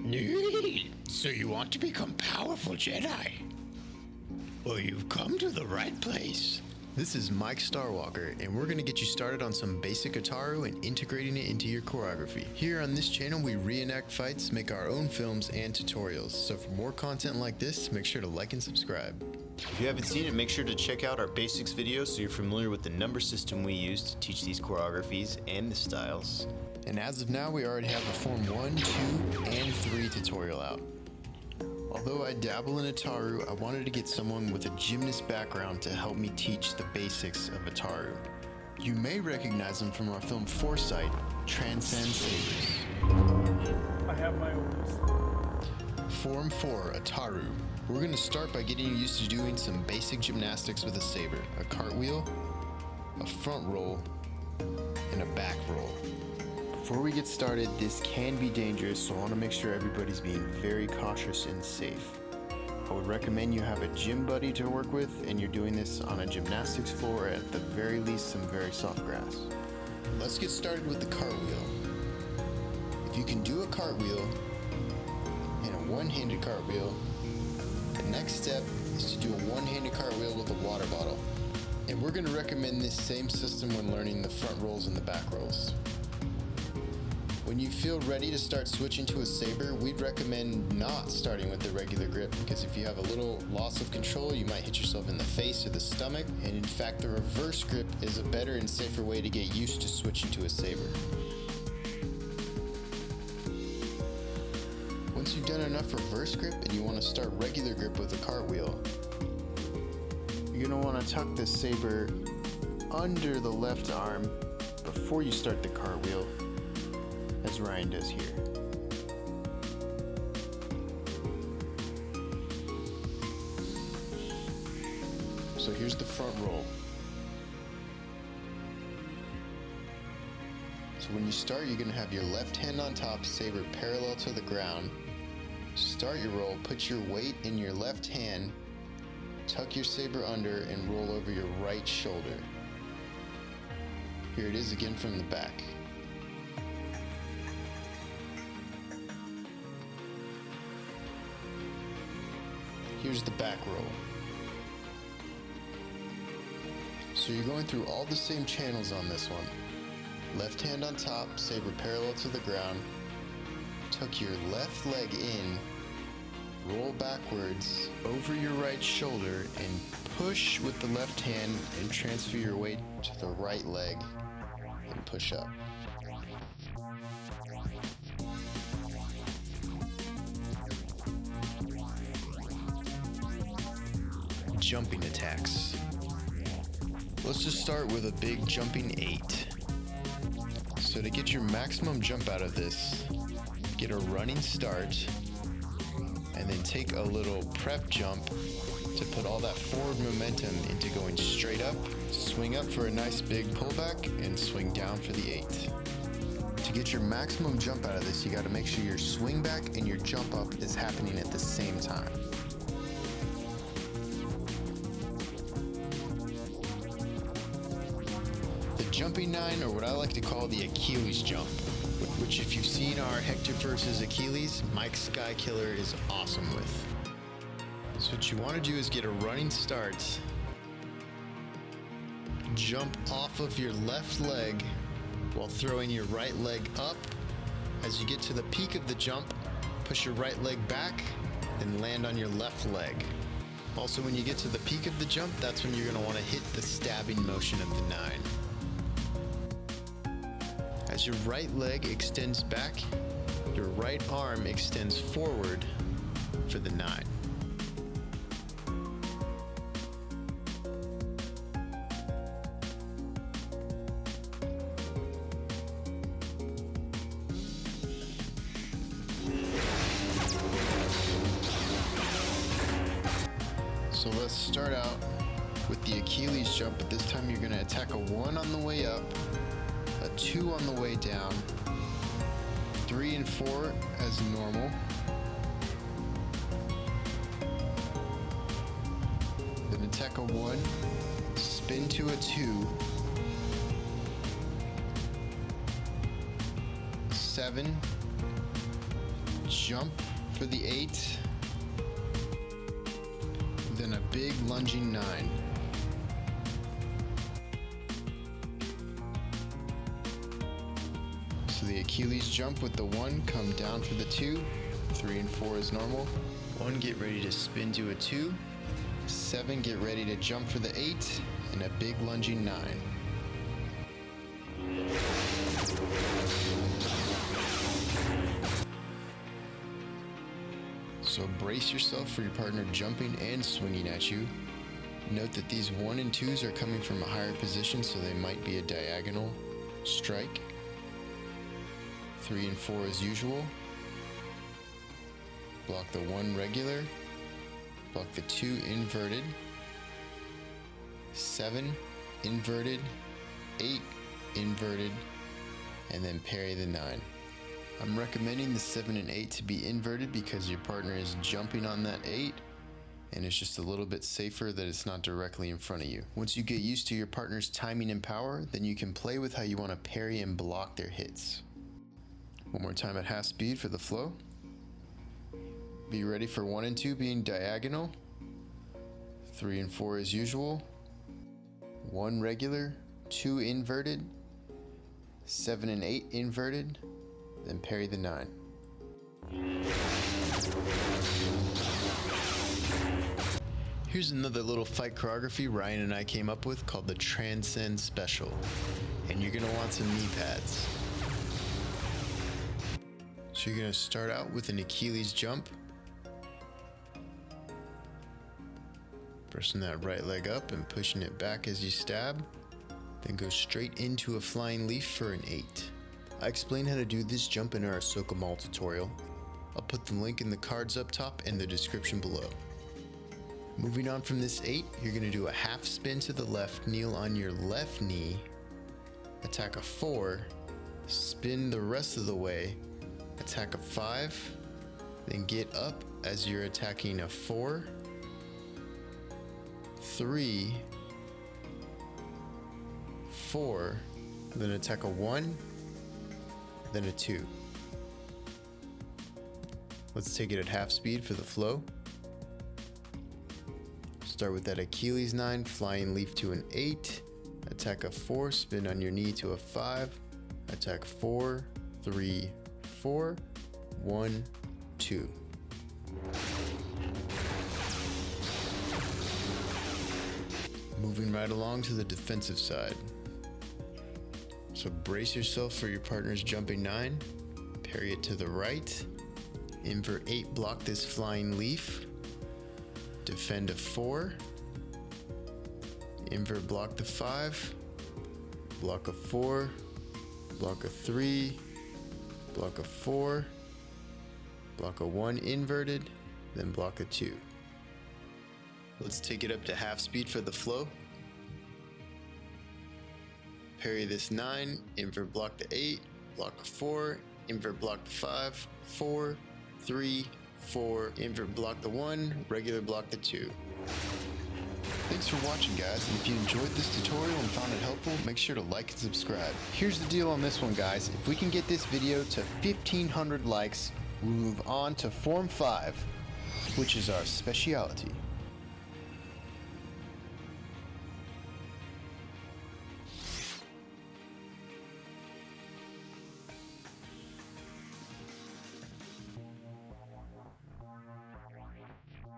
Neat. So you want to become powerful Jedi? Well, you've come to the right place. This is Mike Starwalker, and we're going to get you started on some basic Ataru and integrating it into your choreography. Here on this channel, we reenact fights, make our own films, and tutorials. So for more content like this, make sure to like and subscribe. If you haven't seen it, make sure to check out our basics video so you're familiar with the number system we use to teach these choreographies and the styles. And as of now, we already have a Form 1, 2, and 3 tutorial out. Although I dabble in Ataru, I wanted to get someone with a gymnast background to help me teach the basics of Ataru. You may recognize him from our film Foresight, Transcend sabers. I have my orders. Form 4, Ataru. We're going to start by getting you used to doing some basic gymnastics with a saber, a cartwheel, a front roll, and a back roll. Before we get started, this can be dangerous, so I want to make sure everybody's being very cautious and safe. I would recommend you have a gym buddy to work with, and you're doing this on a gymnastics floor, at the very least some very soft grass. Let's get started with the cartwheel. If you can do a cartwheel and a one-handed cartwheel, the next step is to do a one-handed cartwheel with a water bottle. And we're going to recommend this same system when learning the front rolls and the back rolls. When you feel ready to start switching to a saber, we'd recommend not starting with the regular grip, because if you have a little loss of control, you might hit yourself in the face or the stomach, and in fact the reverse grip is a better and safer way to get used to switching to a saber. Once you've done enough reverse grip and you want to start regular grip with a cartwheel, you're going to want to tuck the saber under the left arm before you start the cartwheel, as Ryan does here. So here's the front roll. So when you start, you're going to have your left hand on top, saber parallel to the ground. Start your roll, put your weight in your left hand, tuck your saber under, and roll over your right shoulder. Here it is again from the back. Here's the back roll. So you're going through all the same channels on this one. Left hand on top, saber parallel to the ground. Tuck your left leg in, roll backwards over your right shoulder, and push with the left hand and transfer your weight to the right leg and push up. Jumping attacks. Let's just start with a big jumping 8. So to get your maximum jump out of this, get a running start, and then take a little prep jump to put all that forward momentum into going straight up, swing up for a nice big pullback, and swing down for the 8. To get your maximum jump out of this, you got to make sure your swing back and your jump up is happening at the same time. Jumping 9, or what I like to call the Achilles jump, which if you've seen our Hector versus Achilles, Mike Skykiller is awesome with. So what you want to do is get a running start, jump off of your left leg while throwing your right leg up. As you get to the peak of the jump, push your right leg back and land on your left leg. Also, when you get to the peak of the jump, that's when you're going to want to hit the stabbing motion of the 9. As your right leg extends back, your right arm extends forward for the 9. So let's start out with the Achilles jump, but this time you're going to attack a 1 on the way up, a 2 on the way down, 3 and 4 as normal, then attack a 1, spin to a 2, 7, jump for the 8, then a big lunging 9. So the Achilles jump with the 1, come down for the 2, 3 and 4 is normal. 1, get ready to spin to a 2, 7, get ready to jump for the 8, and a big lunging 9. So brace yourself for your partner jumping and swinging at you. Note that these 1 and 2s are coming from a higher position, so they might be a diagonal strike. 3 and 4 as usual. Block the 1 regular. Block the 2 inverted. 7 inverted. 8 inverted. And then parry the 9. I'm recommending the 7 and 8 to be inverted because your partner is jumping on that 8 and it's just a little bit safer that it's not directly in front of you. Once you get used to your partner's timing and power, then you can play with how you want to parry and block their hits. One more time at half speed for the flow. Be ready for 1 and 2 being diagonal. 3 and 4 as usual. 1 regular, 2 inverted. 7 and 8 inverted. Then parry the 9. Here's another little fight choreography Ryan and I came up with called the Transcend Special. And you're gonna want some knee pads. So you're gonna start out with an Achilles jump. Pressing that right leg up and pushing it back as you stab. Then go straight into a flying leaf for an 8. I explain how to do this jump in our Ahsoka Mall tutorial. I'll put the link in the cards up top and the description below. Moving on from this 8, you're going to do a half spin to the left, kneel on your left knee, attack a 4, spin the rest of the way, attack a 5, then get up as you're attacking a 4, 3, 4, then attack a 1, then a 2. Let's take it at half speed for the flow. Start with that Achilles 9, flying leaf to an 8, attack a 4, spin on your knee to a 5, attack 4, 3, 4, 1, 2. Moving right along to the defensive side. So brace yourself for your partner's jumping 9, parry it to the right, invert 8, block this flying leaf, defend a 4, invert block the 5, block a 4, block a 3, block a 4, block a 1 inverted, then block a 2. Let's take it up to half speed for the flow. Parry this 9, invert block the 8, block a 4, invert block the 5, 4, 3, 4, invert block the 1, regular block the 2. Thanks for watching, guys, and if you enjoyed this tutorial and found it helpful, make sure to like and subscribe. Here's the deal on this one, guys. If we can get this video to 1,500 likes, we'll move on to Form 5, which is our specialty.